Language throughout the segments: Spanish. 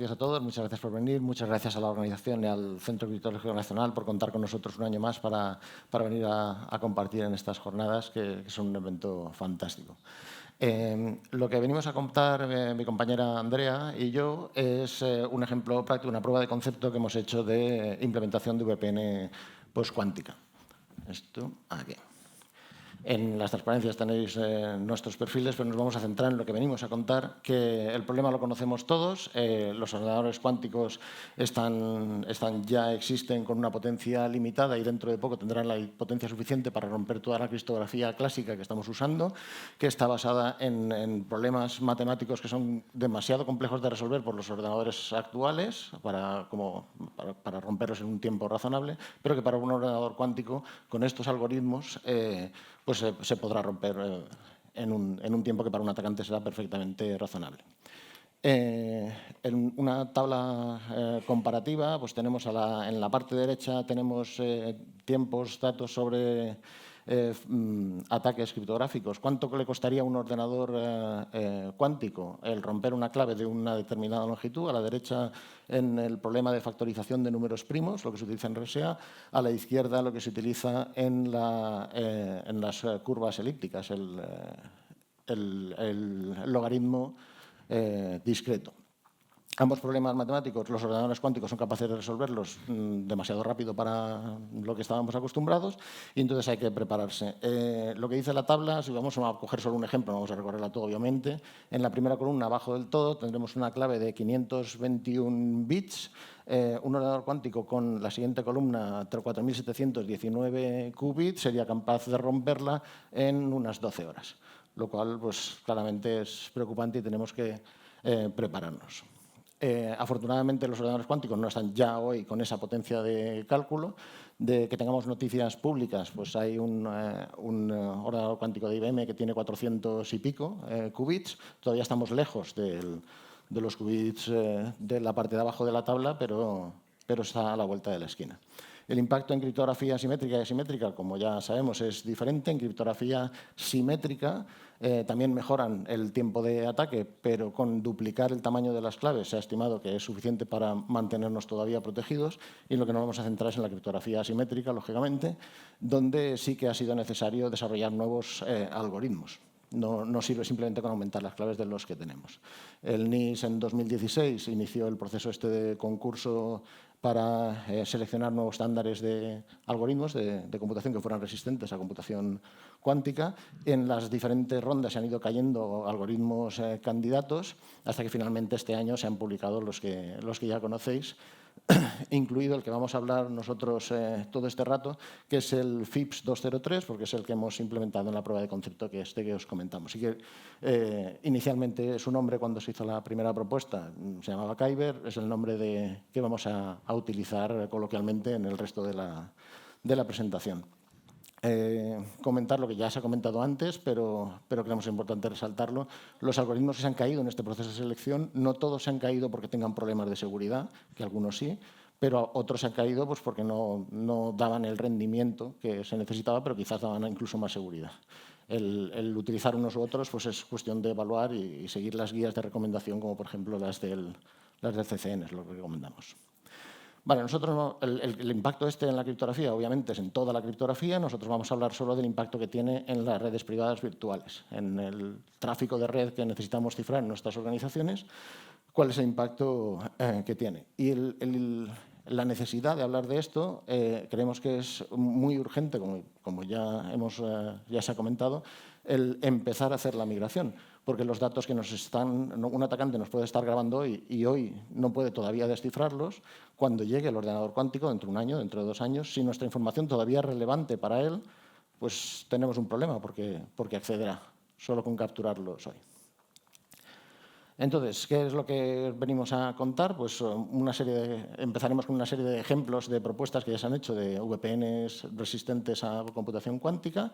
días a todos. Muchas gracias por venir. Muchas gracias a la organización y al Centro Criptológico Nacional por contar con nosotros un año más para venir a compartir en estas jornadas, que son un evento fantástico. Lo que venimos a contar mi compañera Andrea y yo es un ejemplo práctico, una prueba de concepto que hemos hecho de implementación de VPN postcuántica. Esto aquí. En las transparencias tenéis nuestros perfiles, pero nos vamos a centrar en lo que venimos a contar, que el problema lo conocemos todos. Los ordenadores cuánticos ya existen con una potencia limitada y dentro de poco tendrán la potencia suficiente para romper toda la criptografía clásica que estamos usando, que está basada en problemas matemáticos que son demasiado complejos de resolver por los ordenadores actuales para romperlos en un tiempo razonable, pero que para un ordenador cuántico, con estos algoritmos, pues se podrá romper en un tiempo que para un atacante será perfectamente razonable. En una tabla comparativa, pues tenemos en la parte derecha tenemos tiempos, datos sobre ataques criptográficos. ¿Cuánto le costaría a un ordenador cuántico el romper una clave de una determinada longitud? A la derecha, en el problema de factorización de números primos, lo que se utiliza en RSA. A la izquierda, lo que se utiliza en las curvas elípticas, el logaritmo discreto. Ambos problemas matemáticos, los ordenadores cuánticos son capaces de resolverlos demasiado rápido para lo que estábamos acostumbrados y entonces hay que prepararse. Lo que dice la tabla, si vamos a coger solo un ejemplo, no vamos a recorrerla todo obviamente, en la primera columna abajo del todo tendremos una clave de 521 bits, un ordenador cuántico con la siguiente columna 4719 qubits sería capaz de romperla en unas 12 horas, lo cual pues claramente es preocupante y tenemos que prepararnos. Afortunadamente los ordenadores cuánticos no están ya hoy con esa potencia de cálculo. De que tengamos noticias públicas, pues hay un ordenador cuántico de IBM que tiene 400 y pico qubits. Todavía estamos lejos de los qubits de la parte de abajo de la tabla, pero está a la vuelta de la esquina. El impacto en criptografía simétrica y asimétrica, como ya sabemos, es diferente. En criptografía simétrica también mejoran el tiempo de ataque, pero con duplicar el tamaño de las claves se ha estimado que es suficiente para mantenernos todavía protegidos. Y lo que nos vamos a centrar es en la criptografía asimétrica, lógicamente, donde sí que ha sido necesario desarrollar nuevos algoritmos. No sirve simplemente con aumentar las claves de los que tenemos. El NIST en 2016 inició el proceso de concurso para seleccionar nuevos estándares de algoritmos de computación que fueran resistentes a computación cuántica. En las diferentes rondas se han ido cayendo algoritmos candidatos hasta que finalmente este año se han publicado los que ya conocéis, incluido el que vamos a hablar nosotros todo este rato, que es el FIPS 203, porque es el que hemos implementado en la prueba de concepto que os comentamos. Y que inicialmente su nombre, cuando se hizo la primera propuesta, se llamaba Kyber, es el nombre que vamos a utilizar coloquialmente en el resto de la presentación. Comentar lo que ya se ha comentado antes, pero creemos importante resaltarlo. Los algoritmos que se han caído en este proceso de selección, no todos se han caído porque tengan problemas de seguridad, que algunos sí, pero otros se han caído pues porque no daban el rendimiento que se necesitaba, pero quizás daban incluso más seguridad. El utilizar unos u otros pues es cuestión de evaluar y seguir las guías de recomendación, como por ejemplo las del CCN, es lo que recomendamos. Vale, nosotros el impacto en la criptografía, obviamente, es en toda la criptografía. Nosotros vamos a hablar solo del impacto que tiene en las redes privadas virtuales, en el tráfico de red que necesitamos cifrar en nuestras organizaciones, cuál es el impacto que tiene. Y la necesidad de hablar de esto creemos que es muy urgente, como ya se ha comentado, el empezar a hacer la migración, porque los datos que un atacante nos puede estar grabando hoy y hoy no puede todavía descifrarlos. Cuando llegue el ordenador cuántico, dentro de un año, dentro de 2 años, si nuestra información todavía es relevante para él, pues tenemos un problema porque accederá solo con capturarlos hoy. Entonces, ¿qué es lo que venimos a contar? Pues empezaremos con una serie de ejemplos de propuestas que ya se han hecho de VPNs resistentes a computación cuántica.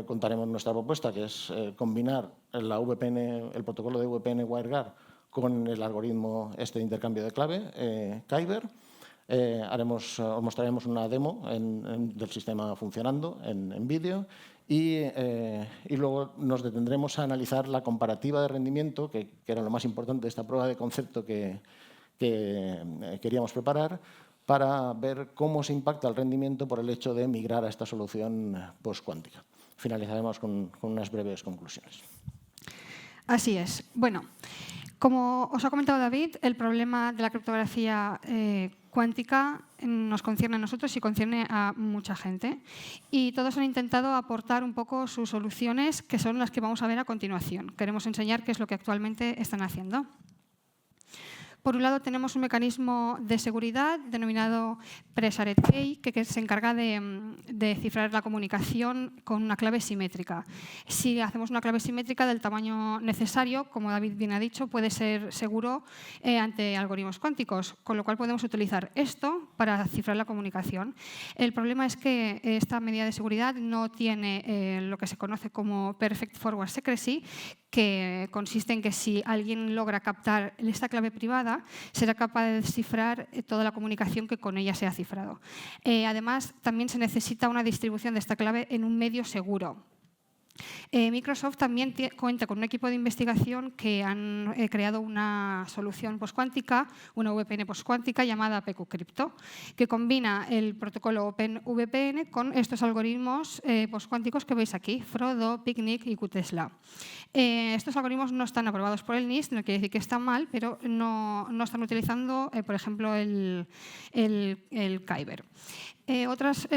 Contaremos nuestra propuesta, que es combinar el protocolo de VPN WireGuard con el algoritmo de intercambio de clave, Kyber. Os mostraremos una demo del sistema funcionando en vídeo. Y luego nos detendremos a analizar la comparativa de rendimiento, que era lo más importante de esta prueba de concepto que que queríamos preparar para ver cómo se impacta el rendimiento por el hecho de migrar a esta solución postcuántica. Finalizaremos con unas breves conclusiones. Así es. Bueno, como os ha comentado David, el problema de la criptografía cuántica nos concierne a nosotros y concierne a mucha gente. Y todos han intentado aportar un poco sus soluciones, que son las que vamos a ver a continuación. Queremos enseñar qué es lo que actualmente están haciendo. Por un lado, tenemos un mecanismo de seguridad denominado Presaret Key, que se encarga de cifrar la comunicación con una clave simétrica. Si hacemos una clave simétrica del tamaño necesario, como David bien ha dicho, puede ser seguro ante algoritmos cuánticos, con lo cual podemos utilizar esto para cifrar la comunicación. El problema es que esta medida de seguridad no tiene lo que se conoce como Perfect Forward Secrecy, que consiste en que si alguien logra captar esta clave privada, será capaz de descifrar toda la comunicación que con ella se ha cifrado. Además, también se necesita una distribución de esta clave en un medio seguro. Microsoft también cuenta con un equipo de investigación que han creado una solución postcuántica, una VPN postcuántica llamada PQCrypto, que combina el protocolo OpenVPN con estos algoritmos postcuánticos que veis aquí, Frodo, Picnic y QTesla. Estos algoritmos no están aprobados por el NIST, no quiere decir que están mal, pero no están utilizando, por ejemplo, el Kyber. Otras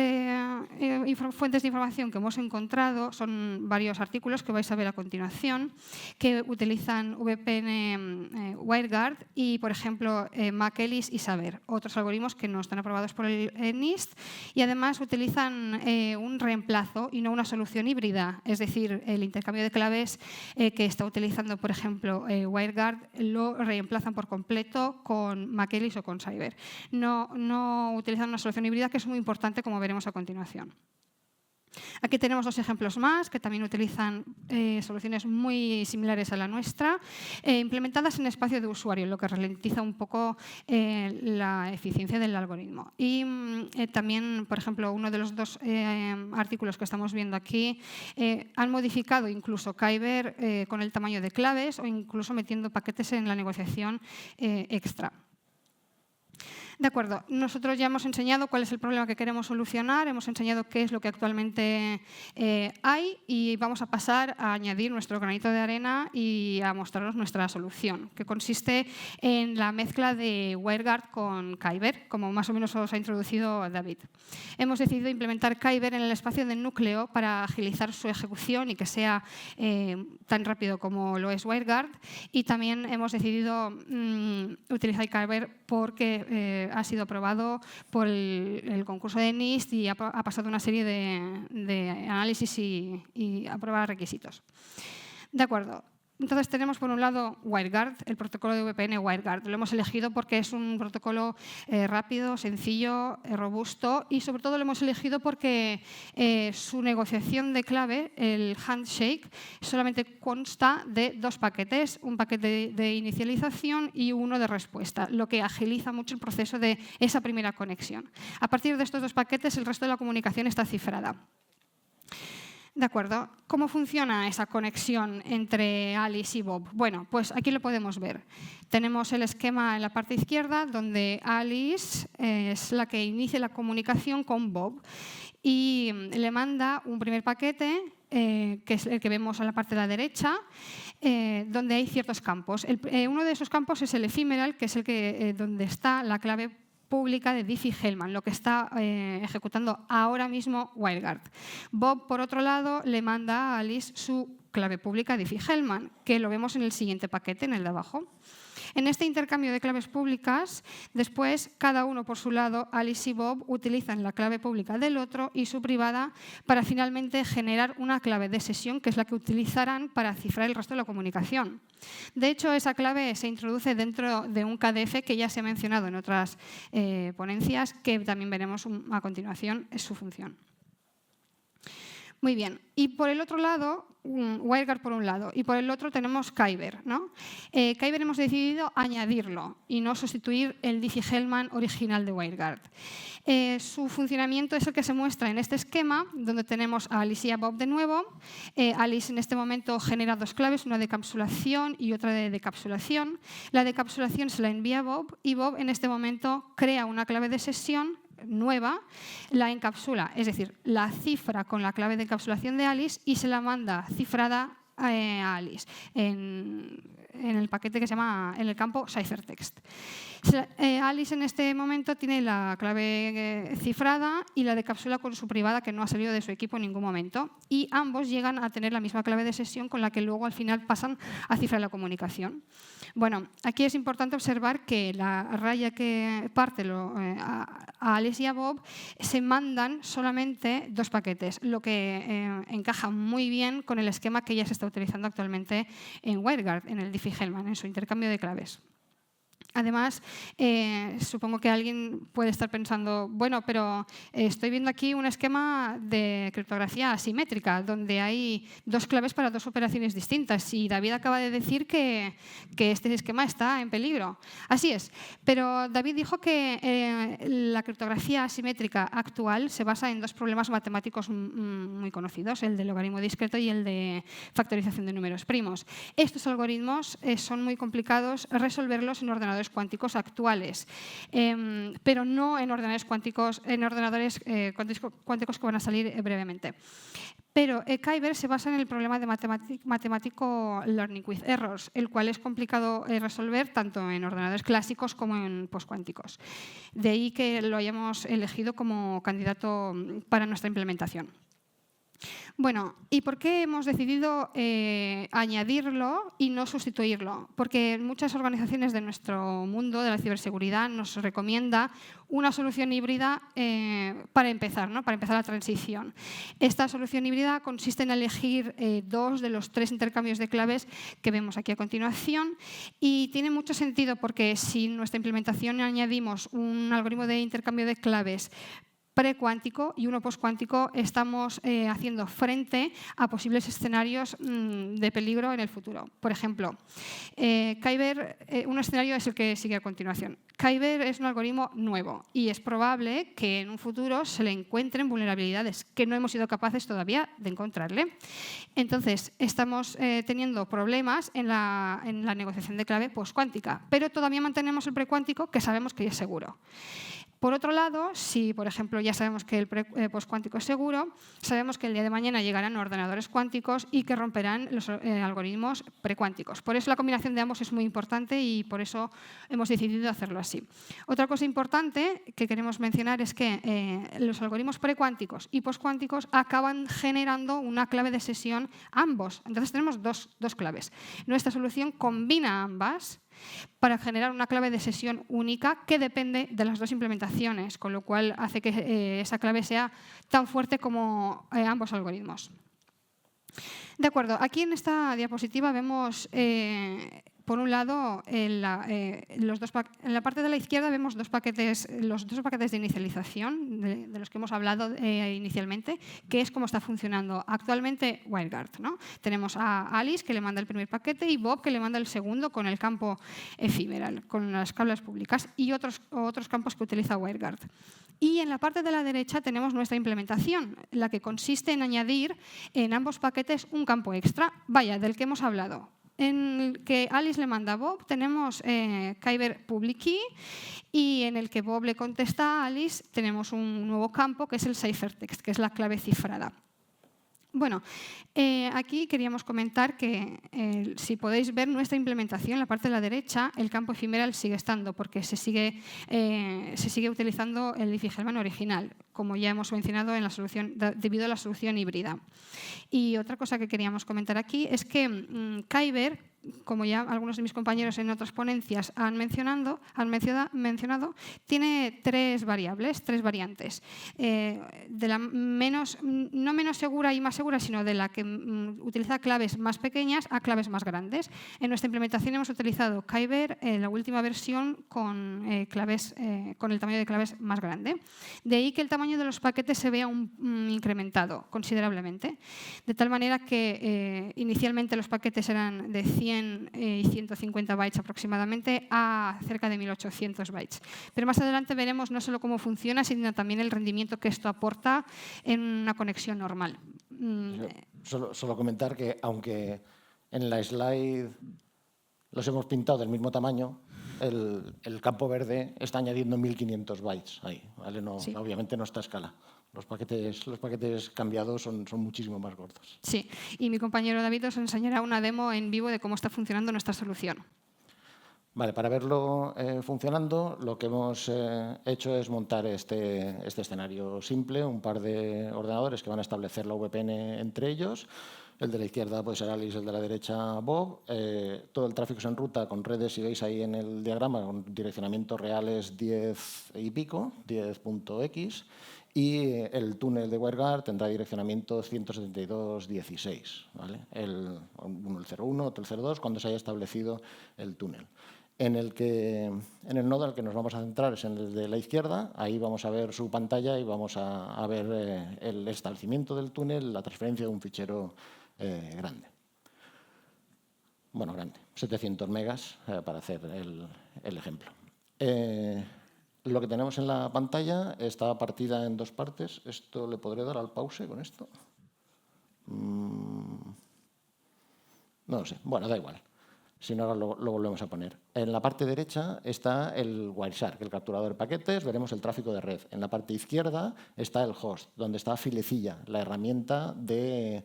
fuentes de información que hemos encontrado son varios artículos que vais a ver a continuación que utilizan VPN WireGuard y, por ejemplo, McEllis y Saber, otros algoritmos que no están aprobados por el NIST y además utilizan un reemplazo y no una solución híbrida, es decir, el intercambio de claves que está utilizando, por ejemplo, WireGuard lo reemplazan por completo con McEllis o con Saber. No utilizan una solución híbrida que es muy importante, como veremos a continuación. Aquí tenemos dos ejemplos más que también utilizan soluciones muy similares a la nuestra, implementadas en espacio de usuario, lo que ralentiza un poco la eficiencia del algoritmo. Y también, por ejemplo, uno de los dos artículos que estamos viendo aquí han modificado incluso Kyber con el tamaño de claves o incluso metiendo paquetes en la negociación extra. De acuerdo, nosotros ya hemos enseñado cuál es el problema que queremos solucionar, hemos enseñado qué es lo que actualmente hay y vamos a pasar a añadir nuestro granito de arena y a mostraros nuestra solución, que consiste en la mezcla de WireGuard con Kyber, como más o menos os ha introducido David. Hemos decidido implementar Kyber en el espacio del núcleo para agilizar su ejecución y que sea tan rápido como lo es WireGuard, y también hemos decidido utilizar Kyber porque ha sido aprobado por el concurso de NIST y ha pasado una serie de análisis y aprueba requisitos. De acuerdo. Entonces tenemos por un lado WireGuard, el protocolo de VPN WireGuard. Lo hemos elegido porque es un protocolo rápido, sencillo, robusto y sobre todo lo hemos elegido porque su negociación de clave, el handshake, solamente consta de dos paquetes, un paquete de inicialización y uno de respuesta, lo que agiliza mucho el proceso de esa primera conexión. A partir de estos dos paquetes, el resto de la comunicación está cifrada. De acuerdo. ¿Cómo funciona esa conexión entre Alice y Bob? Bueno, pues aquí lo podemos ver. Tenemos el esquema en la parte izquierda, donde Alice es la que inicia la comunicación con Bob y le manda un primer paquete, que es el que vemos en la parte de la derecha, donde hay ciertos campos. Uno de esos campos es el ephemeral, que es el donde está la clave pública de Diffie-Hellman, lo que está ejecutando ahora mismo WireGuard. Bob, por otro lado, le manda a Alice su clave pública Diffie-Hellman, que lo vemos en el siguiente paquete, en el de abajo. En este intercambio de claves públicas, después, cada uno por su lado, Alice y Bob utilizan la clave pública del otro y su privada para finalmente generar una clave de sesión, que es la que utilizarán para cifrar el resto de la comunicación. De hecho, esa clave se introduce dentro de un KDF que ya se ha mencionado en otras ponencias, que también veremos a continuación su función. Muy bien. Y por el otro lado, WireGuard por un lado, y por el otro tenemos Kyber, ¿no? Kyber hemos decidido añadirlo y no sustituir el Diffie-Hellman original de WireGuard. Su funcionamiento es el que se muestra en este esquema, donde tenemos a Alice y a Bob de nuevo. Alice en este momento genera dos claves, una de encapsulación y otra de decapsulación. La decapsulación se la envía a Bob y Bob en este momento crea una clave de sesión nueva, la encapsula, es decir, la cifra con la clave de encapsulación de Alice y se la manda cifrada a Alice en el paquete que se llama, en el campo ciphertext. Alice en este momento tiene la clave cifrada y la decapsula con su privada, que no ha salido de su equipo en ningún momento, y ambos llegan a tener la misma clave de sesión con la que luego al final pasan a cifrar la comunicación. Bueno, aquí es importante observar que la raya que parte a Alice y a Bob se mandan solamente dos paquetes, lo que encaja muy bien con el esquema que ya se está utilizando actualmente en WireGuard, en el Diffie-Hellman, en su intercambio de claves. Además, supongo que alguien puede estar pensando, bueno, pero estoy viendo aquí un esquema de criptografía asimétrica, donde hay dos claves para dos operaciones distintas, y David acaba de decir que este esquema está en peligro. Así es, pero David dijo que la criptografía asimétrica actual se basa en dos problemas matemáticos muy conocidos, el del logaritmo discreto y el de factorización de números primos. Estos algoritmos son muy complicados resolverlos en ordenadores cuánticos actuales, pero no en ordenadores cuánticos, cuánticos que van a salir brevemente. Pero Kyber se basa en el problema de matemático learning with errors, el cual es complicado resolver tanto en ordenadores clásicos como en postcuánticos. De ahí que lo hayamos elegido como candidato para nuestra implementación. Bueno, ¿y por qué hemos decidido añadirlo y no sustituirlo? Porque muchas organizaciones de nuestro mundo de la ciberseguridad nos recomienda una solución híbrida para empezar, ¿no? Para empezar la transición. Esta solución híbrida consiste en elegir dos de los tres intercambios de claves que vemos aquí a continuación, y tiene mucho sentido porque si en nuestra implementación añadimos un algoritmo de intercambio de claves precuántico y uno postcuántico, estamos haciendo frente a posibles escenarios de peligro en el futuro. Por ejemplo, Kyber, un escenario es el que sigue a continuación. Kyber es un algoritmo nuevo y es probable que en un futuro se le encuentren vulnerabilidades que no hemos sido capaces todavía de encontrarle. Entonces, estamos teniendo problemas en la negociación de clave postcuántica, pero todavía mantenemos el precuántico, que sabemos que es seguro. Por otro lado, si, por ejemplo, ya sabemos que el postcuántico es seguro, sabemos que el día de mañana llegarán ordenadores cuánticos y que romperán los algoritmos precuánticos. Por eso la combinación de ambos es muy importante y por eso hemos decidido hacerlo así. Otra cosa importante que queremos mencionar es que los algoritmos precuánticos y postcuánticos acaban generando una clave de sesión ambos. Entonces tenemos dos claves. Nuestra solución combina ambas para generar una clave de sesión única que depende de las dos implementaciones, con lo cual hace que esa clave sea tan fuerte como ambos algoritmos. De acuerdo, aquí en esta diapositiva vemos, por un lado, en la parte de la izquierda vemos los dos paquetes de inicialización de los que hemos hablado inicialmente, que es cómo está funcionando actualmente WireGuard, ¿no? Tenemos a Alice, que le manda el primer paquete, y Bob, que le manda el segundo con el campo ephemeral, con las claves públicas, y otros campos que utiliza WireGuard. Y en la parte de la derecha tenemos nuestra implementación, la que consiste en añadir en ambos paquetes un campo extra, del que hemos hablado. En el que Alice le manda a Bob tenemos Kyber Public Key, y en el que Bob le contesta a Alice tenemos un nuevo campo que es el ciphertext, que es la clave cifrada. Bueno, aquí queríamos comentar que si podéis ver nuestra implementación, en la parte de la derecha, el campo ephemeral sigue estando porque se sigue utilizando el Diffie-Hellman original, como ya hemos mencionado en la solución, debido a la solución híbrida. Y otra cosa que queríamos comentar aquí es que Kyber como ya algunos de mis compañeros en otras ponencias han mencionado, tiene tres variables, tres variantes. De la no menos segura y más segura, sino de la que utiliza claves más pequeñas a claves más grandes. En nuestra implementación hemos utilizado Kyber, la última versión, con el tamaño de claves más grande. De ahí que el tamaño de los paquetes se vea incrementado considerablemente, de tal manera que inicialmente los paquetes eran de 100 y 150 bytes aproximadamente a cerca de 1800 bytes. Pero más adelante veremos no solo cómo funciona, sino también el rendimiento que esto aporta en una conexión normal. Solo comentar que, aunque en la slide los hemos pintado del mismo tamaño, el campo verde está añadiendo 1500 bytes ahí, ¿vale? Sí. Obviamente no está a escala. Los paquetes cambiados son muchísimo más gordos. Sí, y mi compañero David os enseñará una demo en vivo de cómo está funcionando nuestra solución. Vale, para verlo funcionando, lo que hemos hecho es montar este escenario simple, un par de ordenadores que van a establecer la VPN entre ellos. El de la izquierda puede ser Alice, el de la derecha Bob. Todo el tráfico es en ruta con redes, si veis ahí en el diagrama, con direccionamiento reales 10 y pico, 10.x. Y el túnel de WireGuard tendrá direccionamiento 172.16, ¿vale? Uno el 01, otro el 02, cuando se haya establecido el túnel. En el nodo al que nos vamos a centrar es en el de la izquierda. Ahí vamos a ver su pantalla y vamos a ver el establecimiento del túnel, la transferencia de un fichero grande. Bueno, grande, 700 megas para hacer el ejemplo. Lo que tenemos en la pantalla está partida en dos partes. ¿Esto le podré dar al pause con esto? No lo sé. Bueno, da igual. Si no, ahora lo volvemos a poner. En la parte derecha está el Wireshark, el capturador de paquetes, veremos el tráfico de red. En la parte izquierda está el host, donde está Filecilla, la herramienta de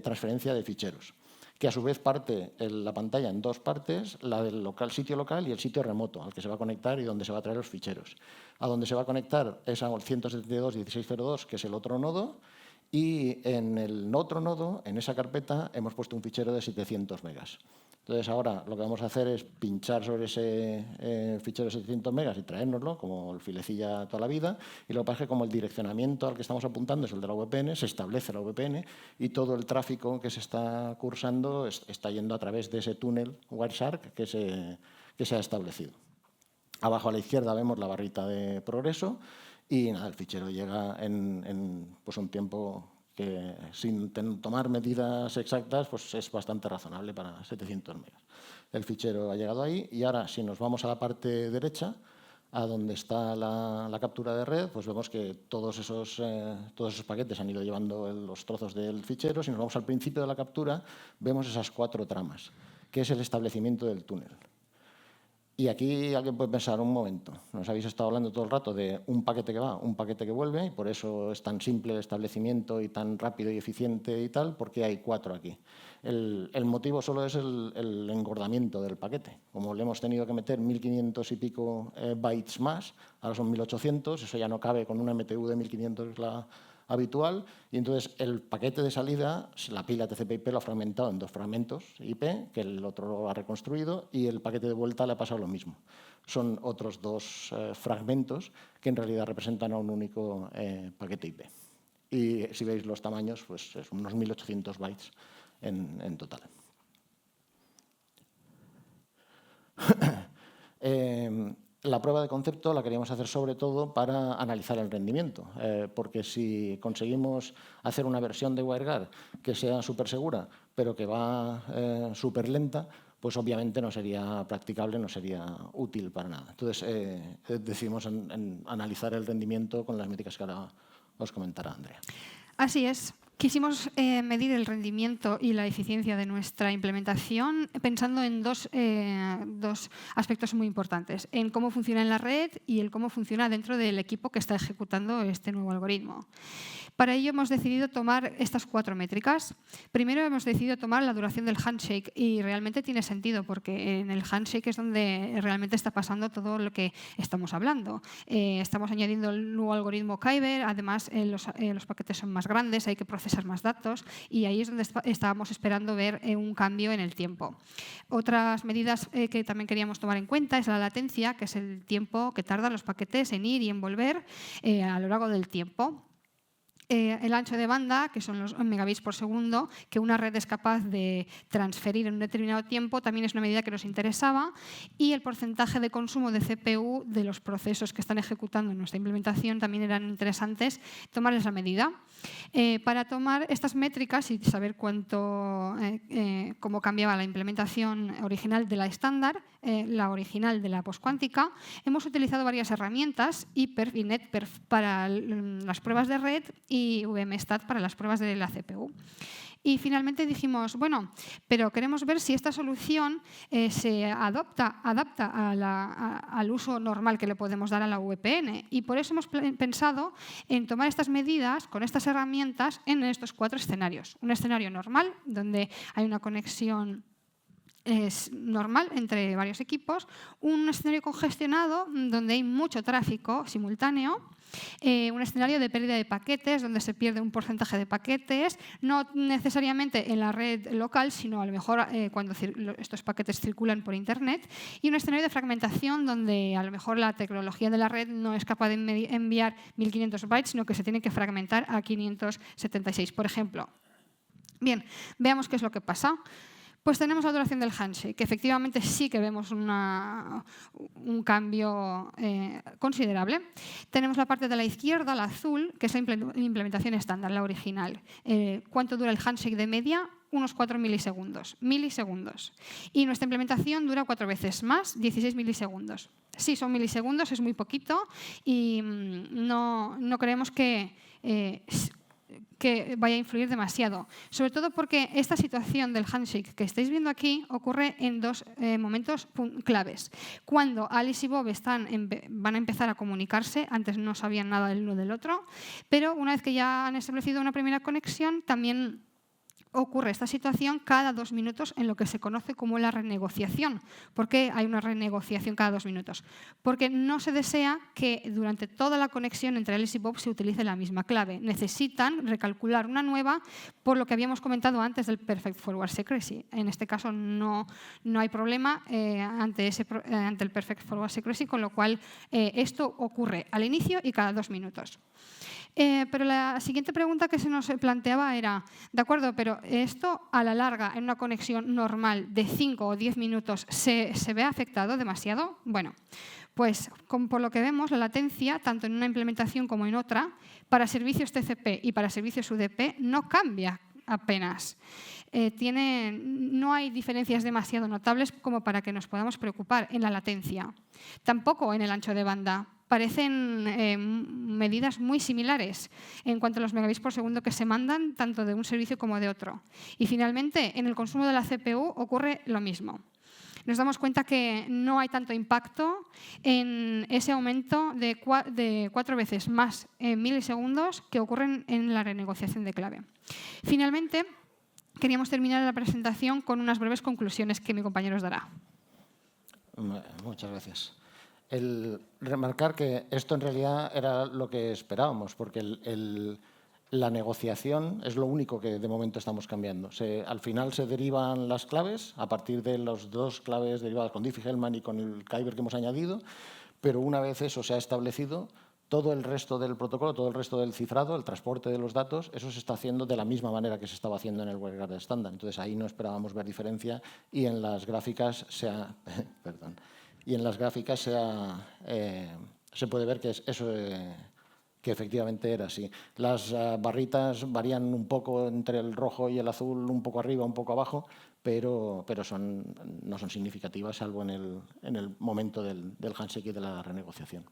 transferencia de ficheros, que a su vez parte la pantalla en dos partes, la del sitio local y el sitio remoto, al que se va a conectar y donde se va a traer los ficheros. A donde se va a conectar es al 172.16.02, que es el otro nodo, y en el otro nodo, en esa carpeta, hemos puesto un fichero de 700 megas. Entonces, ahora lo que vamos a hacer es pinchar sobre ese fichero de 700 megas y traérnoslo, como el filecilla toda la vida. Y lo que pasa es que, como el direccionamiento al que estamos apuntando es el de la VPN, se establece la VPN y todo el tráfico que se está cursando está yendo a través de ese túnel Wireshark que se ha establecido. Abajo a la izquierda vemos la barrita de progreso y nada, el fichero llega en pues un tiempo que, sin tomar medidas exactas, pues es bastante razonable para 700 megas. El fichero ha llegado ahí y ahora, si nos vamos a la parte derecha, a donde está la captura de red, pues vemos que todos esos paquetes han ido llevando los trozos del fichero. Si nos vamos al principio de la captura, vemos esas 4 tramas, que es el establecimiento del túnel. Y aquí alguien puede pensar, un momento, nos habéis estado hablando todo el rato de un paquete que va, un paquete que vuelve, y por eso es tan simple el establecimiento y tan rápido y eficiente y tal, porque hay 4 aquí. El motivo solo es el engordamiento del paquete. Como le hemos tenido que meter 1500 y pico bytes más, ahora son 1800, eso ya no cabe con una MTU de 1500 la habitual, y entonces el paquete de salida, la pila TCP/IP lo ha fragmentado en 2 fragmentos IP, que el otro lo ha reconstruido, y el paquete de vuelta le ha pasado lo mismo. Son otros 2 fragmentos que en realidad representan a un único paquete IP. Y si veis los tamaños, pues es unos 1800 bytes en total. La prueba de concepto la queríamos hacer sobre todo para analizar el rendimiento, porque si conseguimos hacer una versión de WireGuard que sea súper segura, pero que va súper lenta, pues obviamente no sería practicable, no sería útil para nada. Entonces decidimos analizar el rendimiento con las métricas que ahora os comentará Andrea. Así es. Quisimos medir el rendimiento y la eficiencia de nuestra implementación pensando en dos aspectos muy importantes, en cómo funciona en la red y el cómo funciona dentro del equipo que está ejecutando este nuevo algoritmo. Para ello hemos decidido tomar estas 4 métricas. Primero hemos decidido tomar la duración del handshake y realmente tiene sentido porque en el handshake es donde realmente está pasando todo lo que estamos hablando. Estamos añadiendo el nuevo algoritmo Kyber, además los paquetes son más grandes, hay que procesar procesar más datos, y ahí es donde estábamos esperando ver un cambio en el tiempo. Otras medidas que también queríamos tomar en cuenta es la latencia, que es el tiempo que tardan los paquetes en ir y en volver a lo largo del tiempo. El ancho de banda, que son los megabits por segundo, que una red es capaz de transferir en un determinado tiempo, también es una medida que nos interesaba, y el porcentaje de consumo de CPU de los procesos que están ejecutando en nuestra implementación también eran interesantes tomarles la medida. Para tomar estas métricas y saber cómo cambiaba la implementación original de la estándar, la original de la postcuántica, hemos utilizado varias herramientas, Hyperf y NetPerf para las pruebas de red y VMstat para las pruebas de la CPU. Y finalmente dijimos, bueno, pero queremos ver si esta solución se adapta al uso normal que le podemos dar a la VPN. Y por eso hemos pensado en tomar estas medidas con estas herramientas en estos 4 escenarios. Un escenario normal, donde hay una conexión normal entre varios equipos. Un escenario congestionado, donde hay mucho tráfico simultáneo. Un escenario de pérdida de paquetes, donde se pierde un porcentaje de paquetes, no necesariamente en la red local, sino a lo mejor cuando estos paquetes circulan por Internet. Y un escenario de fragmentación, donde a lo mejor la tecnología de la red no es capaz de enviar 1500 bytes, sino que se tiene que fragmentar a 576, por ejemplo. Bien, veamos qué es lo que pasa. Pues tenemos la duración del handshake, que efectivamente sí que vemos un cambio considerable. Tenemos la parte de la izquierda, la azul, que es la implementación estándar, la original. ¿Cuánto dura el handshake de media? Unos 4 milisegundos. Y nuestra implementación dura 4 veces más, 16 milisegundos. Sí, son milisegundos, es muy poquito y no creemos que vaya a influir demasiado. Sobre todo porque esta situación del handshake que estáis viendo aquí ocurre en 2 momentos claves. Cuando Alice y Bob van a empezar a comunicarse, antes no sabían nada del uno del otro, pero una vez que ya han establecido una primera conexión, también ocurre esta situación cada 2 minutos en lo que se conoce como la renegociación. ¿Por qué hay una renegociación cada 2 minutos? Porque no se desea que durante toda la conexión entre Alice y Bob se utilice la misma clave. Necesitan recalcular una nueva, por lo que habíamos comentado antes del Perfect Forward Secrecy. En este caso no hay problema ante el Perfect Forward Secrecy, con lo cual esto ocurre al inicio y cada 2 minutos. Pero la siguiente pregunta que se nos planteaba era, de acuerdo, pero esto a la larga en una conexión normal de 5 o 10 minutos ¿se ve afectado demasiado? Bueno, pues por lo que vemos, la latencia, tanto en una implementación como en otra, para servicios TCP y para servicios UDP no cambia apenas. No hay diferencias demasiado notables como para que nos podamos preocupar en la latencia. Tampoco en el ancho de banda. Parecen medidas muy similares en cuanto a los megabits por segundo que se mandan tanto de un servicio como de otro. Y finalmente, en el consumo de la CPU ocurre lo mismo. Nos damos cuenta que no hay tanto impacto en ese aumento de 4 veces más en milisegundos que ocurren en la renegociación de clave. Finalmente, queríamos terminar la presentación con unas breves conclusiones que mi compañero os dará. Muchas gracias. El remarcar que esto en realidad era lo que esperábamos, porque la negociación es lo único que de momento estamos cambiando. Al final se derivan las claves a partir de las 2 claves derivadas con Diffie-Hellman y con el Kyber que hemos añadido, pero una vez eso se ha establecido, todo el resto del protocolo, todo el resto del cifrado, el transporte de los datos, eso se está haciendo de la misma manera que se estaba haciendo en el WireGuard estándar. Entonces ahí no esperábamos ver diferencia y en las gráficas se puede ver que que efectivamente era así. Las barritas varían un poco entre el rojo y el azul, un poco arriba, un poco abajo, pero no son significativas, salvo en el momento del handshake y de la renegociación.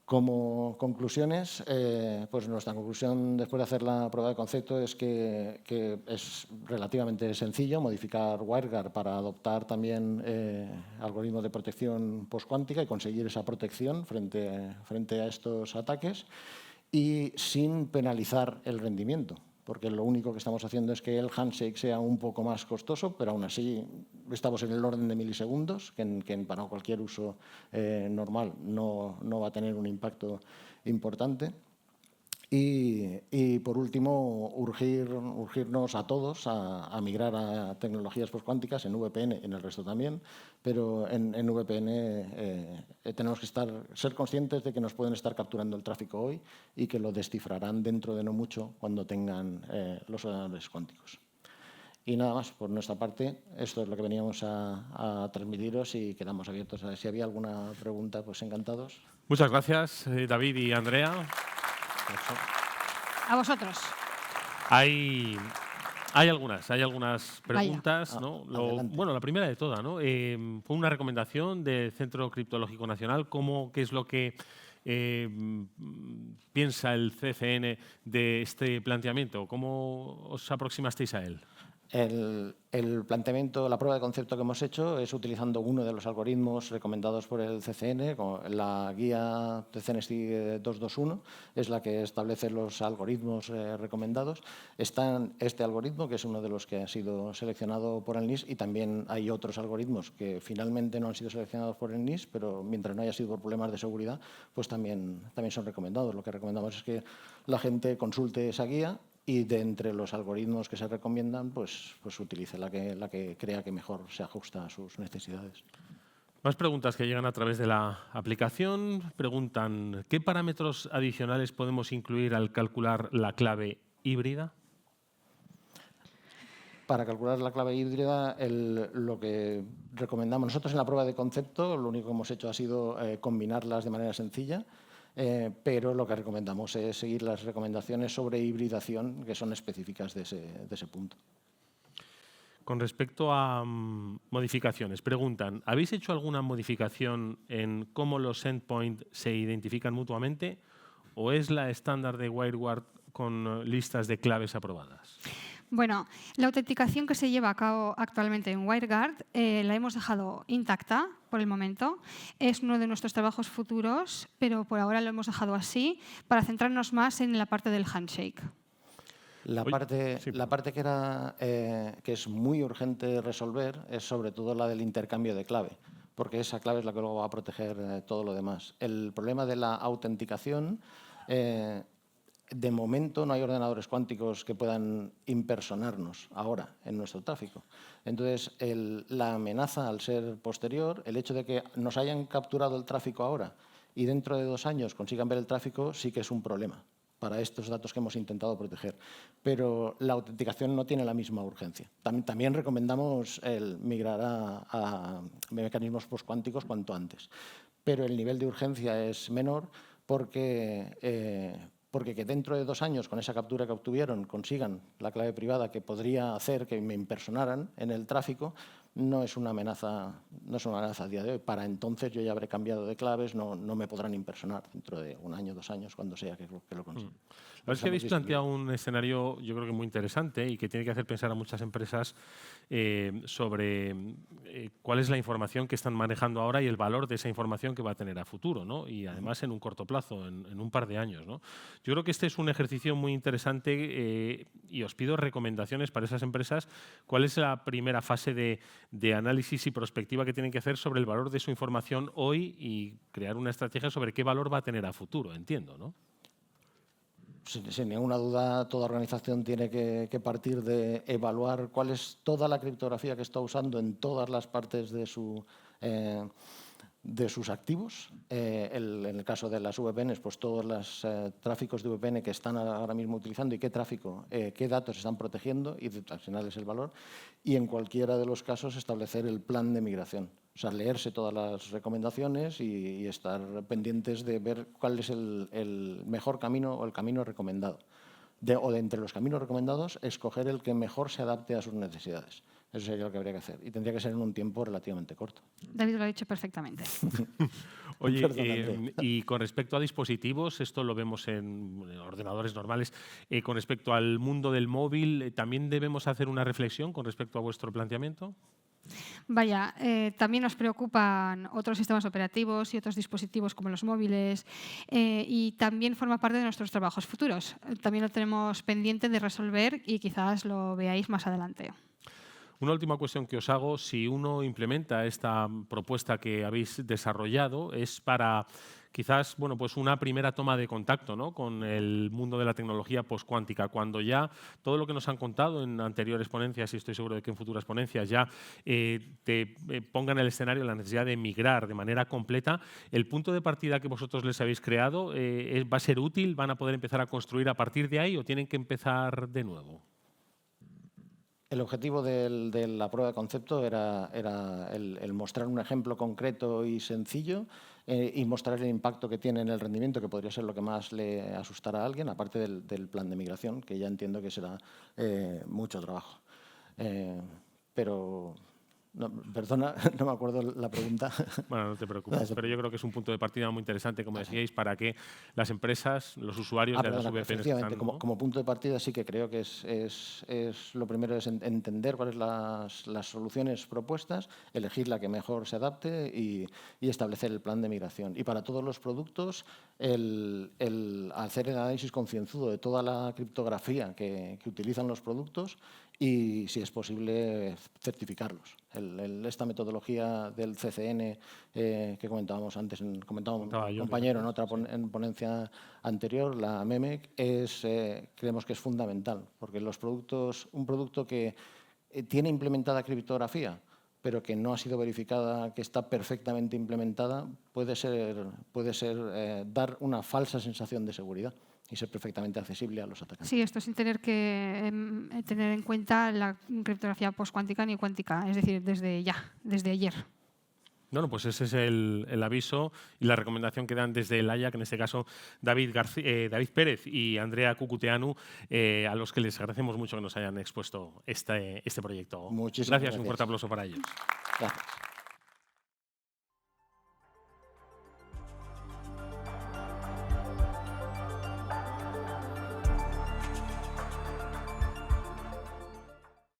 Como conclusiones, pues nuestra conclusión después de hacer la prueba de concepto es que es relativamente sencillo modificar WireGuard para adoptar también algoritmos de protección postcuántica y conseguir esa protección frente a estos ataques y sin penalizar el rendimiento, porque lo único que estamos haciendo es que el handshake sea un poco más costoso, pero aún así estamos en el orden de milisegundos, que para cualquier uso normal no va a tener un impacto importante. Y por último, urgirnos a todos a migrar a tecnologías postcuánticas en VPN, en el resto también, pero en VPN tenemos que ser conscientes de que nos pueden estar capturando el tráfico hoy y que lo descifrarán dentro de no mucho cuando tengan los ordenadores cuánticos. Y nada más, por nuestra parte, esto es lo que veníamos a transmitiros y quedamos abiertos a ver si había alguna pregunta, pues encantados. Muchas gracias, David y Andrea. A vosotros. Hay algunas preguntas, ¿no? Adelante. La primera de todas, ¿no? Fue una recomendación del Centro Criptológico Nacional. ¿Qué es lo que piensa el CCN de este planteamiento? ¿Cómo os aproximasteis a él? El planteamiento, la prueba de concepto que hemos hecho es utilizando uno de los algoritmos recomendados por el CCN, la guía de CNSTI 221, es la que establece los algoritmos recomendados. Está este algoritmo, que es uno de los que ha sido seleccionado por el NIST, y también hay otros algoritmos que finalmente no han sido seleccionados por el NIST, pero mientras no haya sido por problemas de seguridad, pues también son recomendados. Lo que recomendamos es que la gente consulte esa guía y de entre los algoritmos que se recomiendan, pues utilice la que crea que mejor se ajusta a sus necesidades. Más preguntas que llegan a través de la aplicación. Preguntan, ¿qué parámetros adicionales podemos incluir al calcular la clave híbrida? Para calcular la clave híbrida, lo que recomendamos nosotros en la prueba de concepto, lo único que hemos hecho ha sido combinarlas de manera sencilla. Pero lo que recomendamos es seguir las recomendaciones sobre hibridación que son específicas de ese punto. Con respecto a modificaciones, preguntan, ¿habéis hecho alguna modificación en cómo los endpoints se identifican mutuamente o es la estándar de WireGuard con listas de claves aprobadas? Bueno, la autenticación que se lleva a cabo actualmente en WireGuard la hemos dejado intacta por el momento. Es uno de nuestros trabajos futuros, pero por ahora lo hemos dejado así para centrarnos más en la parte del handshake. La parte que es muy urgente resolver es sobre todo la del intercambio de clave, porque esa clave es la que luego va a proteger todo lo demás. El problema de la autenticación, de momento no hay ordenadores cuánticos que puedan impersonarnos ahora en nuestro tráfico. Entonces, la amenaza al ser posterior, el hecho de que nos hayan capturado el tráfico ahora y dentro de 2 años consigan ver el tráfico, sí que es un problema para estos datos que hemos intentado proteger. Pero la autenticación no tiene la misma urgencia. También recomendamos migrar a mecanismos postcuánticos cuanto antes. Pero el nivel de urgencia es menor porque que dentro de 2 años, con esa captura que obtuvieron, consigan la clave privada que podría hacer que me impersonaran en el tráfico, no es una amenaza a día de hoy. Para entonces yo ya habré cambiado de claves, no me podrán impersonar dentro de 1 año, 2 años, cuando sea que lo consiga. La verdad es que habéis planteado un escenario, yo creo que muy interesante y que tiene que hacer pensar a muchas empresas sobre cuál es la información que están manejando ahora y el valor de esa información que va a tener a futuro, ¿no? Y además en un corto plazo, en un par de años, ¿no? Yo creo que este es un ejercicio muy interesante y os pido recomendaciones para esas empresas. ¿Cuál es la primera fase de análisis y prospectiva que tienen que hacer sobre el valor de su información hoy y crear una estrategia sobre qué valor va a tener a futuro? Entiendo, ¿no? Sin ninguna duda, toda organización tiene que partir de evaluar cuál es toda la criptografía que está usando en todas las partes de sus activos. En el caso de las VPNs, pues todos los tráficos de VPN que están ahora mismo utilizando y qué datos están protegiendo, y al final es el valor. Y en cualquiera de los casos establecer el plan de migración. O sea, leerse todas las recomendaciones y estar pendientes de ver cuál es el mejor camino o el camino recomendado. O de entre los caminos recomendados, escoger el que mejor se adapte a sus necesidades. Eso sería lo que habría que hacer. Y tendría que ser en un tiempo relativamente corto. David lo ha dicho perfectamente. Oye, y con respecto a dispositivos, esto lo vemos en ordenadores normales, con respecto al mundo del móvil, ¿también debemos hacer una reflexión con respecto a vuestro planteamiento? Vaya, también nos preocupan otros sistemas operativos y otros dispositivos como los móviles y también forma parte de nuestros trabajos futuros. También lo tenemos pendiente de resolver y quizás lo veáis más adelante. Una última cuestión que os hago, si uno implementa esta propuesta que habéis desarrollado, es para quizás bueno, pues una primera toma de contacto, ¿no?, con el mundo de la tecnología postcuántica, cuando ya todo lo que nos han contado en anteriores ponencias, y estoy seguro de que en futuras ponencias ya te ponga en el escenario la necesidad de migrar de manera completa, ¿el punto de partida que vosotros les habéis creado va a ser útil? ¿Van a poder empezar a construir a partir de ahí o tienen que empezar de nuevo? El objetivo de la prueba de concepto era el mostrar un ejemplo concreto y sencillo y mostrar el impacto que tiene en el rendimiento, que podría ser lo que más le asustará a alguien, aparte del plan de migración, que ya entiendo que será mucho trabajo. Pero, no, perdona, no me acuerdo la pregunta. Bueno, no te preocupes, pero yo creo que es un punto de partida muy interesante, como decíais, para que las empresas, los usuarios de las VPNs efectivamente, están, ¿no? como punto de partida sí que creo que es lo primero es entender cuáles las soluciones propuestas, elegir la que mejor se adapte y establecer el plan de migración. Y para todos los productos, el hacer el análisis concienzudo de toda la criptografía que utilizan los productos y, si es posible, certificarlos. Esta metodología del CCN que comentábamos antes, comentaba un compañero en otra ponencia anterior, la MEMEC, creemos que es fundamental, porque un producto que tiene implementada criptografía, pero que no ha sido verificada, que está perfectamente implementada, puede dar una falsa sensación de seguridad y ser perfectamente accesible a los atacantes. Sí, esto sin tener que tener en cuenta la criptografía postcuántica ni cuántica, es decir, desde ayer. Bueno, pues ese es el aviso y la recomendación que dan desde el AIAC, en este caso David Pérez y Andrea Cucuteanu, a los que les agradecemos mucho que nos hayan expuesto este proyecto. Muchísimas gracias. Un fuerte aplauso para ellos. Gracias.